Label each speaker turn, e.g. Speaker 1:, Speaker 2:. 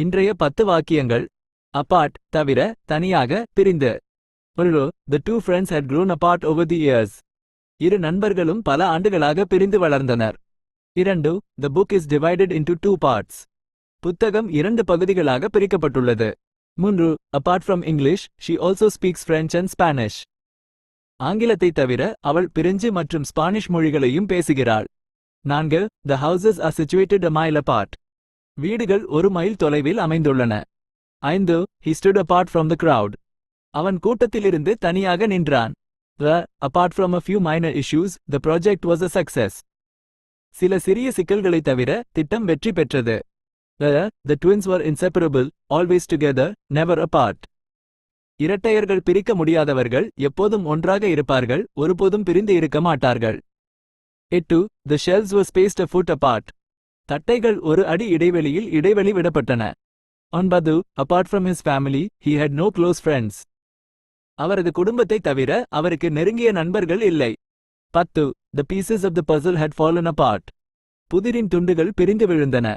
Speaker 1: இன்றைய 10 வாக்கியங்கள். apart தவிர, தனியாக, பிரிந்து. Although the two friends had grown apart over the years. இரு நண்பர்களும் பல ஆண்டுகளாக பிரிந்து வளர்ந்தனர். 2. The book is divided into 2 parts. புத்தகம் 2 பகுதிகளாக பிரிக்கப்பட்டுள்ளது. 3. Apart from English, she also speaks French and Spanish. ஆங்கிலத்தை தவிர, அவள் பிரெஞ்சு மற்றும் ஸ்பானிஷ் மொழிகளையும் பேசுகிறாள். 4. The houses are situated a mile apart. வீடுகள் 1 மைல் தொலைவில் அமைந்துள்ளன. 5. He stood apart from the crowd. அவன் கூட்டத்திலிருந்து தனியாக நின்றான். Apart from a few minor issues, the project was a success. சில சிறிய சிக்கல்களை தவிர, திட்டம் வெற்றி பெற்றது. The twins were inseparable, always together, never apart. இரட்டையர்கள் பிரிக்க முடியாதவர்கள், எப்போதும் ஒன்றாக இருப்பார்கள், ஒருபோதும் பிரிந்து இருக்க மாட்டார்கள். 8. The shelves were spaced a foot apart. தட்டைகள் 1 அடி இடைவெளியில் இடைவெளி விடப்பட்டன. 9. Apart from his family, he had no close friends. அவரது குடும்பத்தை தவிர, அவருக்கு நெருங்கிய நண்பர்கள் இல்லை. 10. The pieces of the puzzle had fallen apart. புதிரின் துண்டுகள் பிரிந்து விழுந்தன.